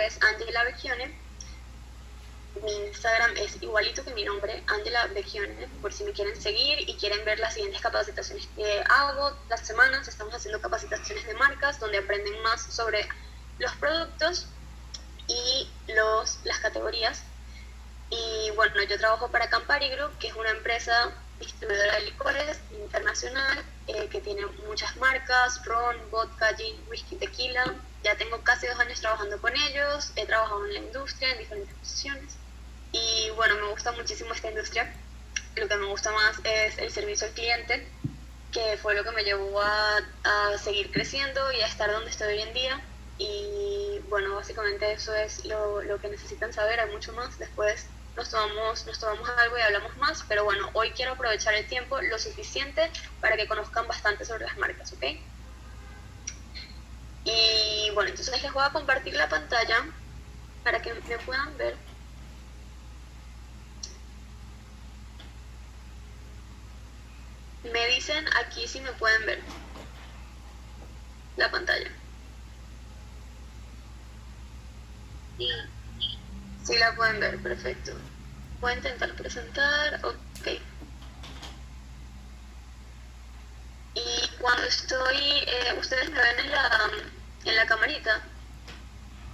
nombre es Angela Vecchione. Mi Instagram es igualito que mi nombre, Angela Vecchione, por si me quieren seguir y quieren ver las siguientes capacitaciones que hago las semanas. Estamos haciendo capacitaciones de marcas donde aprenden más sobre los productos y las categorías. Y bueno, yo trabajo para Campari Group, que es una empresa distribuidora de licores internacional que tiene muchas marcas: ron, vodka, gin, whisky, tequila. Ya tengo casi 2 años trabajando con ellos, he trabajado en la industria en diferentes posiciones y bueno, me gusta muchísimo esta industria. Lo que me gusta más es el servicio al cliente, que fue lo que me llevó a seguir creciendo y a estar donde estoy hoy en día. Y bueno, básicamente eso es lo que necesitan saber. Hay mucho más, después nos tomamos algo y hablamos más, pero bueno, hoy quiero aprovechar el tiempo lo suficiente para que conozcan bastante sobre las marcas, ¿ok? Y bueno, entonces les voy a compartir la pantalla para que me puedan ver. Me dicen aquí si me pueden ver la pantalla. Sí. Sí la pueden ver, perfecto. Voy a intentar presentar, ok. Y cuando estoy, ustedes me ven en la camarita.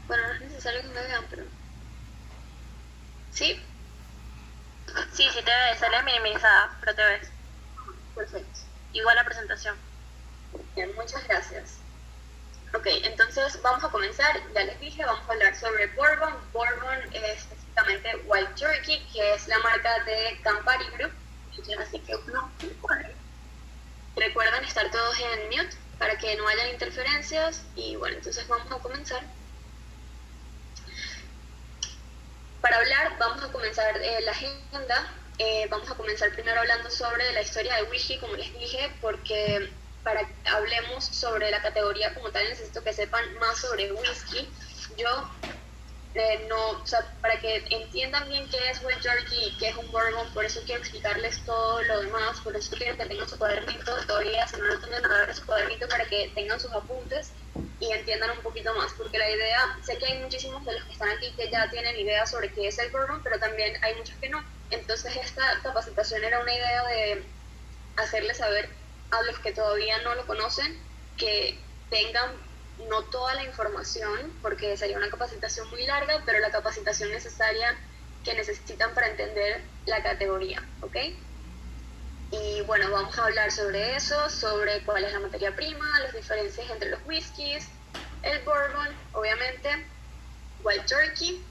Bueno, no es necesario que me vean, pero... ¿Sí? Sí, sí te ves, sale minimizada, pero te ves. Perfecto. Igual la presentación. Bien, muchas gracias. Ok, entonces vamos a comenzar. Ya les dije, vamos a hablar sobre Bourbon. Bourbon es específicamente Wild Turkey, que es la marca de Campari Group. Así que no, recuerden estar todos en mute para que no haya interferencias. Y bueno, entonces vamos a comenzar. Para hablar, vamos a comenzar la agenda. Vamos a comenzar primero hablando sobre la historia de whisky, como les dije, porque para que hablemos sobre la categoría como tal necesito que sepan más sobre whisky. Yo no, o sea, para que entiendan bien qué es Wild Turkey y qué es un bourbon, por eso quiero explicarles todo lo demás, por eso quiero que tengan su cuadernito todavía, si no lo tienen, agarren su cuadernito para que tengan sus apuntes y entiendan un poquito más, porque la idea, sé que hay muchísimos de los que están aquí que ya tienen idea sobre qué es el bourbon, pero también hay muchos que no. Entonces esta capacitación era una idea de hacerles saber a los que todavía no lo conocen que tengan no toda la información, porque sería una capacitación muy larga, pero la capacitación necesaria que necesitan para entender la categoría, ¿ok? Y bueno, vamos a hablar sobre eso, sobre cuál es la materia prima, las diferencias entre los whiskies, el bourbon, obviamente, Wild Turkey,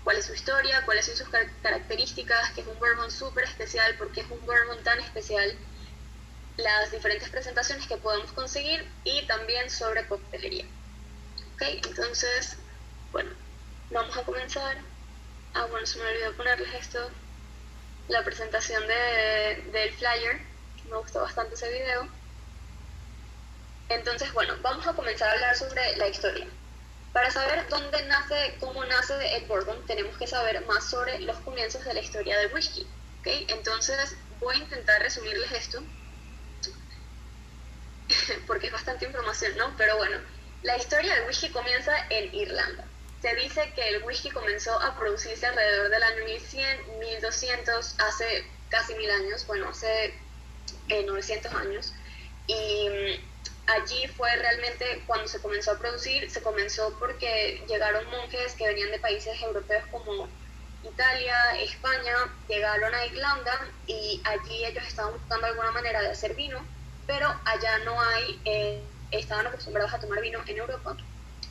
cuál es su historia, cuáles son sus características, que es un bourbon súper especial, porque es un bourbon tan especial, las diferentes presentaciones que podemos conseguir y también sobre coctelería. Ok, entonces, bueno, vamos a comenzar. Bueno, se me olvidó ponerles esto, la presentación del flyer. Me gustó bastante ese video. Entonces, bueno, vamos a comenzar a hablar sobre la historia. Para saber dónde nace, cómo nace el bourbon, tenemos que saber más sobre los comienzos de la historia del whisky. ¿Ok? Entonces, voy a intentar resumirles esto, porque es bastante información, ¿no? Pero bueno, la historia del whisky comienza en Irlanda. Se dice que el whisky comenzó a producirse alrededor del año 1100, 1200, hace casi 1000 años, bueno, hace 900 años. Y allí fue realmente cuando se comenzó a producir. Se comenzó porque llegaron monjes que venían de países europeos como Italia, España, llegaron a Irlanda y allí ellos estaban buscando alguna manera de hacer vino, pero allá no hay, estaban acostumbrados a tomar vino en Europa,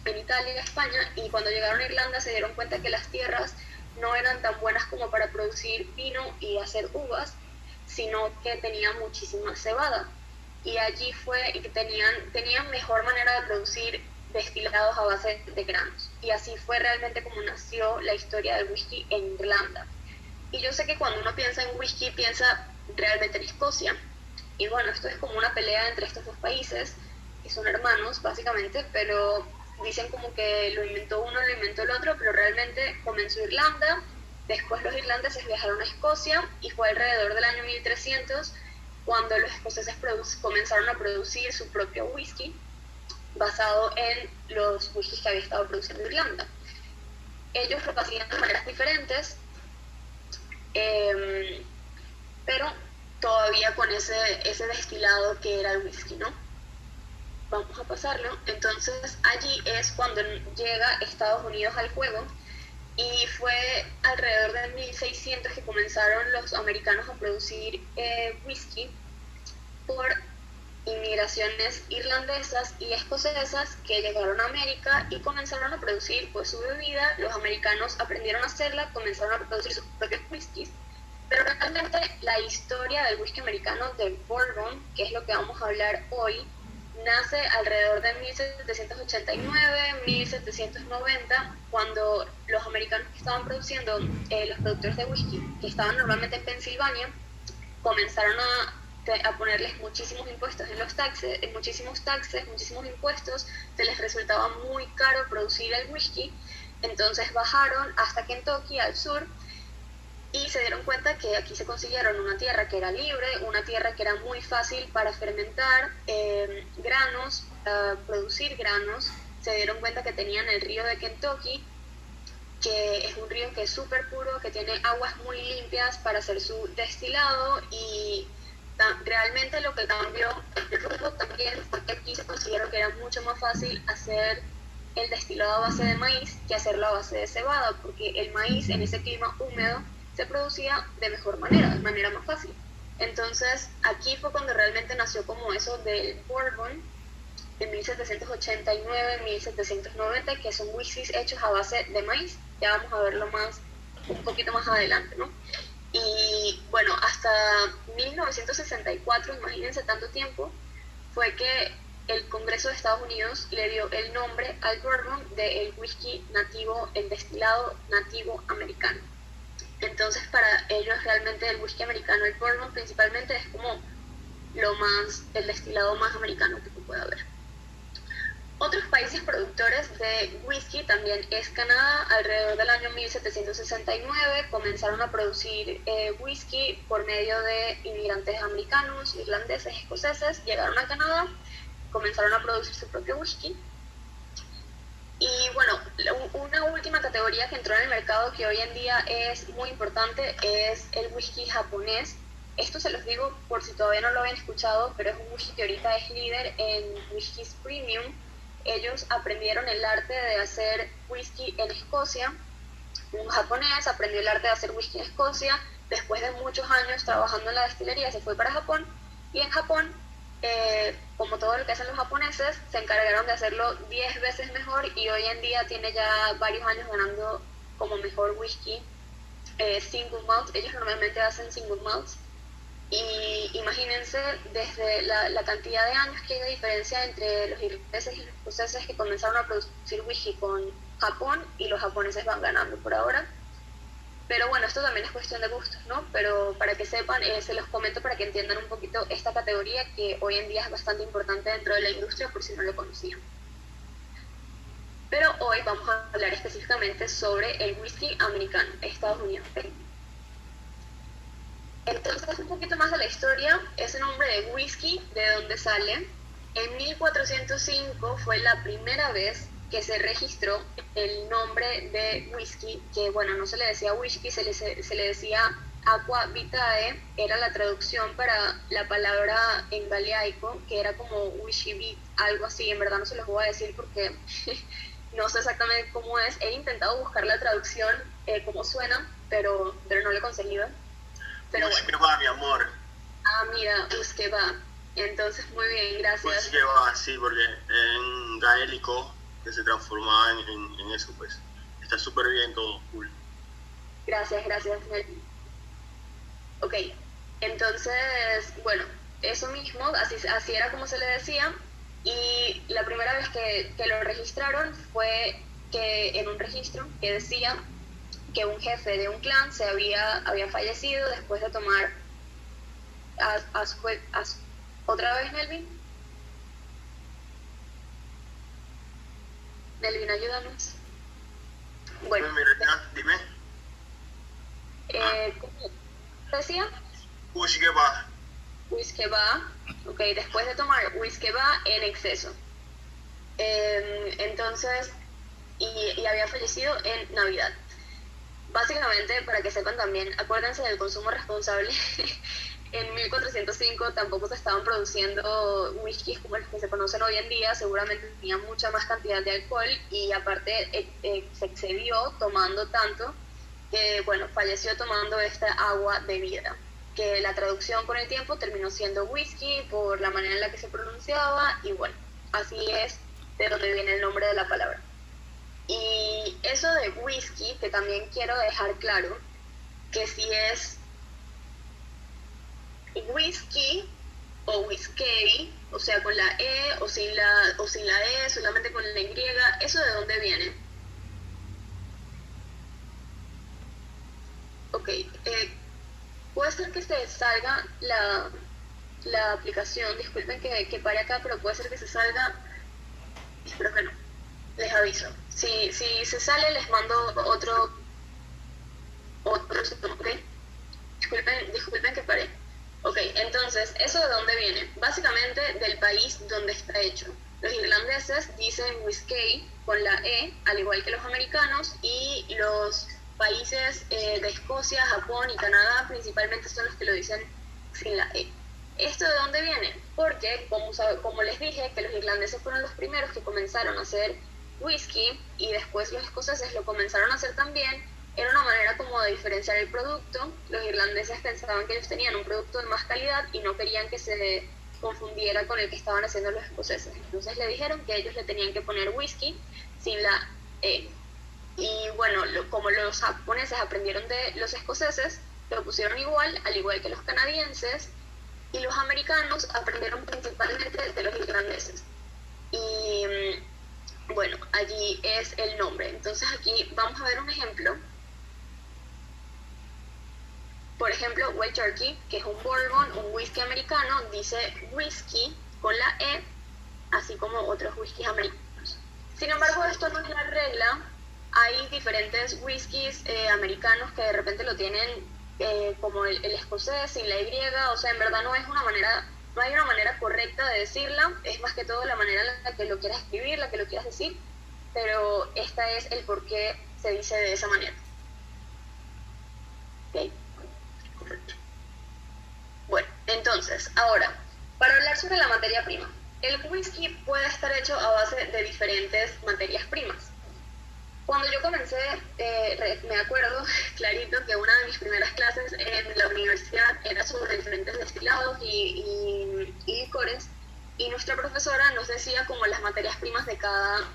en Italia, España, y cuando llegaron a Irlanda se dieron cuenta que las tierras no eran tan buenas como para producir vino y hacer uvas, sino que tenían muchísima cebada. Y allí fue y que tenían mejor manera de producir destilados a base de granos. Y así fue realmente como nació la historia del whisky en Irlanda. Y yo sé que cuando uno piensa en whisky, piensa realmente en Escocia. Y bueno, esto es como una pelea entre estos dos países, que son hermanos básicamente, pero dicen como que lo inventó uno, lo inventó el otro, pero realmente comenzó Irlanda, después los irlandeses viajaron a Escocia y fue alrededor del año 1300 cuando los escoceses comenzaron a producir su propio whisky basado en los whiskies que había estado produciendo Irlanda. ellos lo hacían de maneras diferentes, pero todavía con ese destilado que era el whisky, ¿no? Vamos a pasarlo. Entonces allí es cuando llega Estados Unidos al juego, y fue alrededor de 1600 que comenzaron los americanos a producir whisky por inmigraciones irlandesas y escocesas que llegaron a América y comenzaron a producir pues su bebida. Los americanos aprendieron a hacerla, comenzaron a producir sus propios whiskies, pero realmente la historia del whisky americano, del bourbon, que es lo que vamos a hablar hoy, nace alrededor de 1789, 1790, cuando los americanos que estaban produciendo, los productores de whisky, que estaban normalmente en Pensilvania, comenzaron a ponerles muchísimos impuestos en los taxes, muchísimos impuestos. Se les resultaba muy caro producir el whisky, entonces bajaron hasta Kentucky, al sur, y se dieron cuenta que aquí se consiguieron una tierra que era libre, una tierra que era muy fácil para fermentar granos, producir granos. Se dieron cuenta que tenían el río de Kentucky, que es un río que es súper puro, que tiene aguas muy limpias para hacer su destilado, y realmente lo que cambió el rumbo también fue que aquí se consideraron que era mucho más fácil hacer el destilado a base de maíz que hacerlo a base de cebada, porque el maíz en ese clima húmedo se producía de mejor manera, de manera más fácil. Entonces aquí fue cuando realmente nació como eso del bourbon en 1789, 1790, que son whiskies hechos a base de maíz. Ya vamos a verlo un poquito más adelante, ¿no? Y bueno, hasta 1964, imagínense tanto tiempo, fue que el Congreso de Estados Unidos le dio el nombre al bourbon del whisky nativo, el destilado nativo americano. Entonces para ellos realmente el whisky americano, el bourbon principalmente, es como el destilado más americano que pueda haber. Otros países productores de whisky también es Canadá. Alrededor del año 1769 comenzaron a producir whisky por medio de inmigrantes americanos, irlandeses, escoceses. Llegaron a Canadá, comenzaron a producir su propio whisky. Y bueno, una última categoría que entró en el mercado que hoy en día es muy importante es el whisky japonés. Esto se los digo por si todavía no lo habían escuchado, pero es un whisky que ahorita es líder en whiskies premium. Ellos aprendieron el arte de hacer whisky en Escocia. Un japonés aprendió el arte de hacer whisky en Escocia. Después de muchos años trabajando en la destilería, se fue para Japón. Y en Japón, como todo lo que hacen los japoneses, se encargaron de hacerlo 10 veces mejor, y hoy en día tiene ya varios años ganando como mejor whisky single malt. Ellos normalmente hacen single malts. Y imagínense desde la cantidad de años que hay de diferencia entre los irlandeses y los escoceses que comenzaron a producir whisky con Japón, y los japoneses van ganando por ahora. Pero bueno, esto también es cuestión de gustos, ¿no? Pero para que sepan, se los comento para que entiendan un poquito esta categoría que hoy en día es bastante importante dentro de la industria, por si no lo conocían. Pero hoy vamos a hablar específicamente sobre el whisky americano, Estados Unidos. Entonces, un poquito más de la historia. Ese nombre de whisky, ¿de dónde sale? En 1405 fue la primera vez que se registró el nombre de whisky, que bueno, no se le decía whisky, se le decía aqua vitae. Era la traducción para la palabra en galeaico, que era como wishy-bit, algo así. En verdad no se los voy a decir porque no sé exactamente cómo es. He intentado buscar la traducción, cómo suena, pero no lo he conseguido. Pero bueno. Va, mi amor. Ah, mira, va. Entonces, muy bien, gracias. Va, sí, porque en gaélico que se transformaba en eso, pues. Está súper bien todo, cool. Gracias, Melvin. Ok, entonces, bueno, eso mismo, así era como se le decía, y la primera vez que lo registraron fue que en un registro que decía que un jefe de un clan había fallecido después de tomar ¿otra vez, Melvin? Melvin, ayúdanos. Bueno, dime. ¿Cómo decía? Whisky va, ok, después de tomar whisky va en exceso. Entonces y había fallecido en Navidad. Básicamente, para que sepan también, acuérdense del consumo responsable. En 1405 tampoco se estaban produciendo whiskies como los que se conocen hoy en día, seguramente tenía mucha más cantidad de alcohol y aparte se excedió tomando tanto que, bueno, falleció tomando esta agua de vida, que la traducción con el tiempo terminó siendo whisky por la manera en la que se pronunciaba y bueno, así es de donde viene el nombre de la palabra. Y eso de whisky, que también quiero dejar claro, que si es whisky o whiskey, o sea, con la E o sin la E, solamente con la Y, ¿eso de dónde viene? Ok, puede ser que se salga la aplicación, disculpen que pare acá, pero puede ser que se salga, espero que no, les aviso. Si se sale, les mando otro síntoma, ¿ok? Disculpen que paré. Ok, entonces, ¿eso de dónde viene? Básicamente del país donde está hecho. Los irlandeses dicen whisky con la E, al igual que los americanos, y los países de Escocia, Japón y Canadá principalmente son los que lo dicen sin la E. ¿Esto de dónde viene? Porque, como les dije, que los irlandeses fueron los primeros que comenzaron a hacer whisky y después los escoceses lo comenzaron a hacer también. Era una manera como de diferenciar el producto. Los irlandeses pensaban que ellos tenían un producto de más calidad y no querían que se confundiera con el que estaban haciendo los escoceses. Entonces le dijeron que ellos le tenían que poner whisky sin la E. Y bueno, como los japoneses aprendieron de los escoceses, lo pusieron igual, al igual que los canadienses, y los americanos aprendieron principalmente de los irlandeses. Y bueno, allí es el nombre. Entonces aquí vamos a ver un ejemplo. Por ejemplo, Wild Turkey, que es un bourbon, un whisky americano, dice whisky con la E, así como otros whiskies americanos. Sin embargo, esto no es la regla. Hay diferentes whiskies americanos que de repente lo tienen como el escocés sin la Y, o sea, en verdad no hay una manera correcta de decirla, es más que todo la manera en la que lo quieras escribir, la que lo quieras decir, pero esta es el por qué se dice de esa manera. ¿Okay? Correcto. Bueno, entonces, ahora, para hablar sobre la materia prima, el whisky puede estar hecho a base de diferentes materias primas. Cuando yo comencé, me acuerdo clarito que una de mis primeras clases en la universidad era sobre diferentes destilados y licores, y nuestra profesora nos decía como las materias primas de cada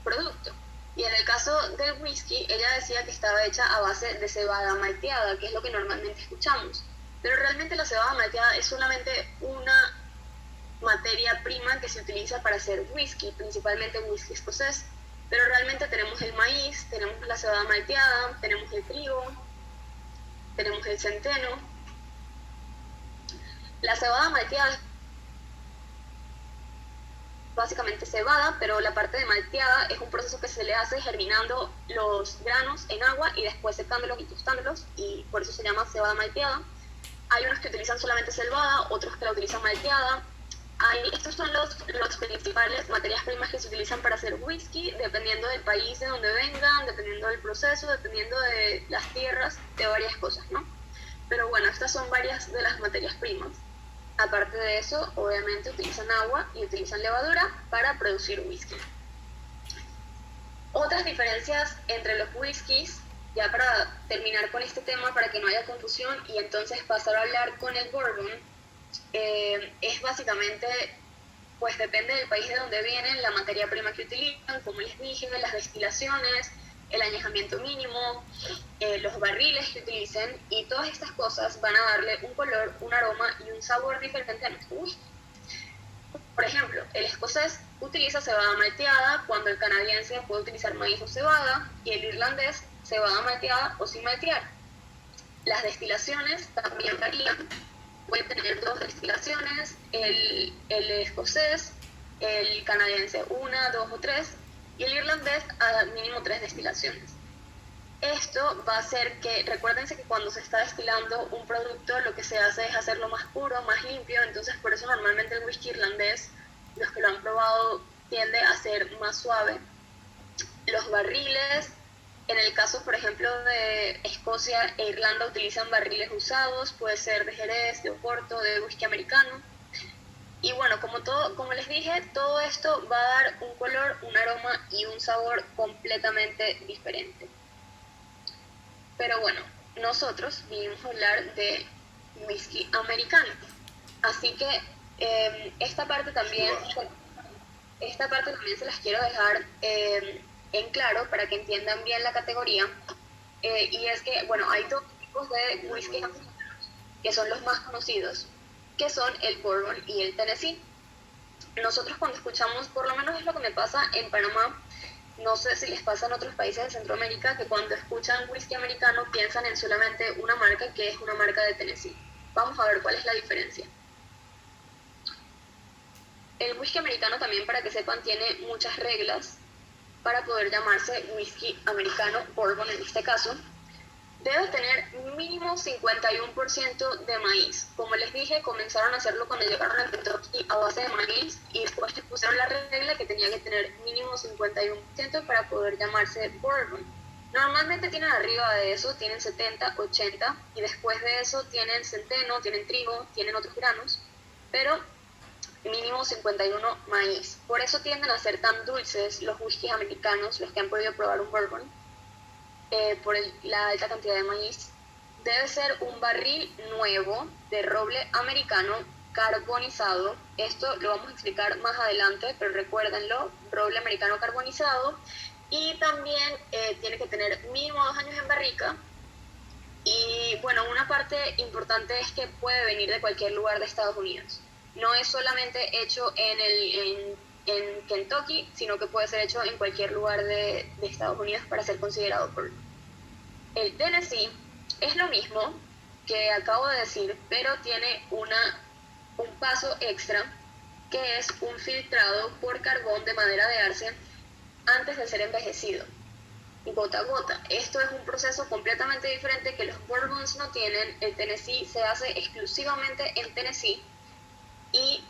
producto. Y en el caso del whisky, ella decía que estaba hecha a base de cebada malteada, que es lo que normalmente escuchamos. Pero realmente la cebada malteada es solamente una materia prima que se utiliza para hacer whisky, principalmente whisky escocés. Pero realmente tenemos el maíz, tenemos la cebada malteada, tenemos el trigo, tenemos el centeno. La cebada malteada es básicamente cebada, pero la parte de malteada es un proceso que se le hace germinando los granos en agua y después secándolos y tostándolos, y por eso se llama cebada malteada. Hay unos que utilizan solamente cebada, otros que la utilizan malteada. Estos son los principales materias primas que se utilizan para hacer whisky, dependiendo del país de donde vengan, dependiendo del proceso, dependiendo de las tierras, de varias cosas, ¿no? Pero bueno, estas son varias de las materias primas. Aparte de eso, obviamente utilizan agua y utilizan levadura para producir whisky. Otras diferencias entre los whiskies, ya para terminar con este tema, para que no haya confusión y entonces pasar a hablar con el bourbon, es básicamente, pues depende del país de donde vienen, la materia prima que utilizan, como les dije, las destilaciones, el añejamiento mínimo, los barriles que utilicen, y todas estas cosas van a darle un color, un aroma y un sabor diferente a nuestro whisky. Por ejemplo, el escocés utiliza cebada malteada, cuando el canadiense puede utilizar maíz o cebada, y el irlandés cebada malteada o sin maltear. Las destilaciones también varían. Puede tener 2 destilaciones, el escocés, el canadiense 1, 2 o 3, y el irlandés a mínimo 3 destilaciones. Esto va a hacer que, recuérdense que cuando se está destilando un producto, lo que se hace es hacerlo más puro, más limpio, entonces por eso normalmente el whisky irlandés, los que lo han probado, tiende a ser más suave. los barriles, en el caso, por ejemplo, de Escocia e Irlanda utilizan barriles usados, puede ser de Jerez, de Oporto, de whisky americano. Y bueno, como les dije, todo esto va a dar un color, un aroma y un sabor completamente diferente. Pero bueno, nosotros vinimos a hablar de whisky americano. Así que esta parte también se las quiero dejar en claro para que entiendan bien la categoría. Y es que, bueno, hay dos tipos de whisky americanos que son los más conocidos, que son el Bourbon y el Tennessee. Nosotros cuando escuchamos, por lo menos es lo que me pasa en Panamá, no sé si les pasa en otros países de Centroamérica, que cuando escuchan whisky americano piensan en solamente una marca, que es una marca de Tennessee. Vamos a ver cuál es la diferencia. El whisky americano también, para que sepan, tiene muchas reglas para poder llamarse whisky americano, Bourbon en este caso. Debe tener mínimo 51% de maíz. Como les dije, comenzaron a hacerlo cuando llegaron a Kentucky a base de maíz y después les pusieron la regla que tenía que tener mínimo 51% para poder llamarse Bourbon. Normalmente tienen arriba de eso, tienen 70, 80 y después de eso tienen centeno, tienen trigo, tienen otros granos, pero mínimo 51 maíz. Por eso tienden a ser tan dulces los whiskies americanos, los que han podido probar un Bourbon. Por la alta cantidad de maíz. Debe ser un barril nuevo de roble americano carbonizado. Esto lo vamos a explicar más adelante, pero recuérdenlo, roble americano carbonizado. Y también tiene que tener mínimo 2 años en barrica. Y bueno, una parte importante es que puede venir de cualquier lugar de Estados Unidos. No es solamente hecho en Kentucky, sino que puede ser hecho en cualquier lugar de Estados Unidos para ser considerado por el Tennessee. Es lo mismo que acabo de decir, pero tiene un paso extra, que es un filtrado por carbón de madera de arce antes de ser envejecido, gota a gota. Esto es un proceso completamente diferente que los Bourbons no tienen. El Tennessee se hace exclusivamente en Tennessee y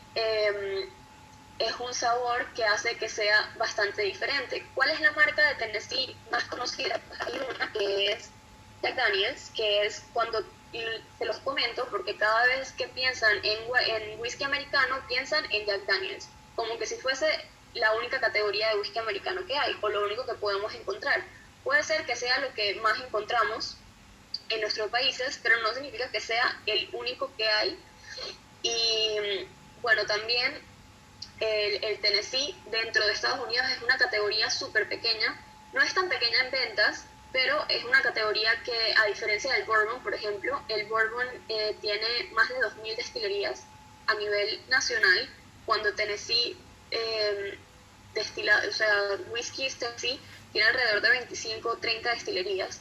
es un sabor que hace que sea bastante diferente. ¿Cuál es la marca de Tennessee más conocida? Pues hay una que es Jack Daniels, que es cuando se los comento, porque cada vez que piensan en whisky americano, piensan en Jack Daniels, como que si fuese la única categoría de whisky americano que hay, o lo único que podemos encontrar. Puede ser que sea lo que más encontramos en nuestros países, pero no significa que sea el único que hay. Y bueno, también el Tennessee dentro de Estados Unidos es una categoría súper pequeña. No es tan pequeña en ventas, pero es una categoría que, a diferencia del Bourbon, por ejemplo, el Bourbon tiene más de 2.000 destilerías a nivel nacional, cuando Tennessee whisky Tennessee tiene alrededor de 25 o 30 destilerías.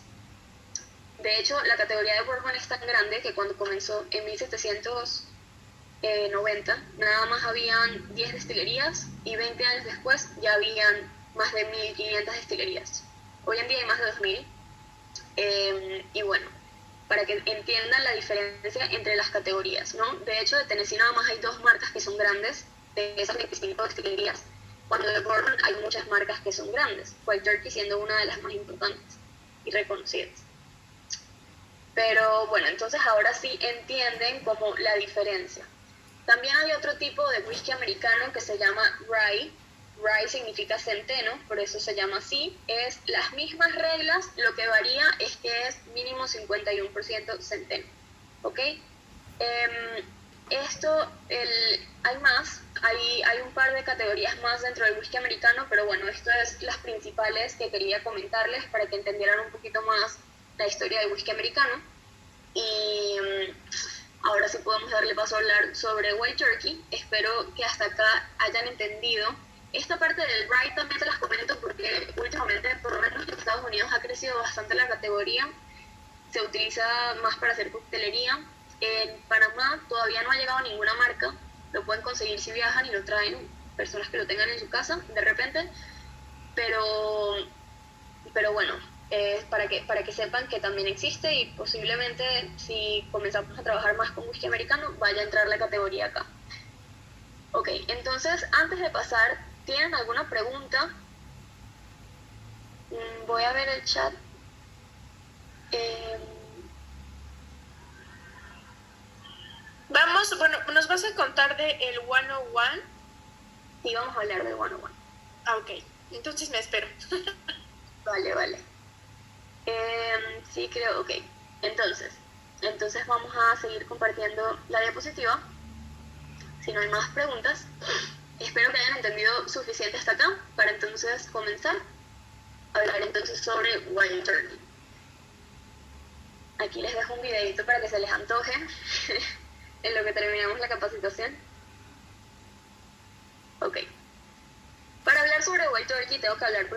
De hecho, la categoría de Bourbon es tan grande que cuando comenzó en 1790, nada más habían 10 destilerías y 20 años después ya habían más de 1.500 destilerías. Hoy en día hay más de 2.000. Y bueno, para que entiendan la diferencia entre las categorías, ¿no? De hecho, de Tennessee nada más hay 2 marcas que son grandes, de esas 25 destilerías, cuando de Bourbon hay muchas marcas que son grandes, Wild Turkey siendo una de las más importantes y reconocidas. Pero bueno, entonces ahora sí entienden como la diferencia. También hay otro tipo de whisky americano que se llama rye. Rye significa centeno, por eso se llama así. Es las mismas reglas, lo que varía es que es mínimo 51% centeno. ¿Ok? Hay más, hay un par de categorías más dentro del whisky americano, pero bueno, esto es las principales que quería comentarles para que entendieran un poquito más la historia del whisky americano. Y ahora sí podemos darle paso a hablar sobre Wild Turkey. Espero que hasta acá hayan entendido. Esta parte del rye también se las comento porque últimamente, por lo menos en Estados Unidos, ha crecido bastante la categoría. Se utiliza más para hacer coctelería. En Panamá todavía no ha llegado ninguna marca. Lo pueden conseguir si viajan y lo traen personas que lo tengan en su casa de repente. Pero bueno, para que sepan que también existe y posiblemente si comenzamos a trabajar más con whisky americano vaya a entrar la categoría acá. Ok, entonces antes de pasar, ¿tienen alguna pregunta? Voy a ver el chat. Eh, Bueno, ¿nos vas a contar de el 101? sí, vamos a hablar del 101. Ah, ok. Entonces me espero. Vale. Sí, creo, ok. Entonces vamos a seguir compartiendo la diapositiva. Si no hay más preguntas, espero que hayan entendido suficiente hasta acá para entonces comenzar a hablar entonces sobre Wild Turkey. Aquí les dejo un videito para que se les antoje en lo que terminamos la capacitación. Ok. Para hablar sobre Wild Turkey tengo que hablar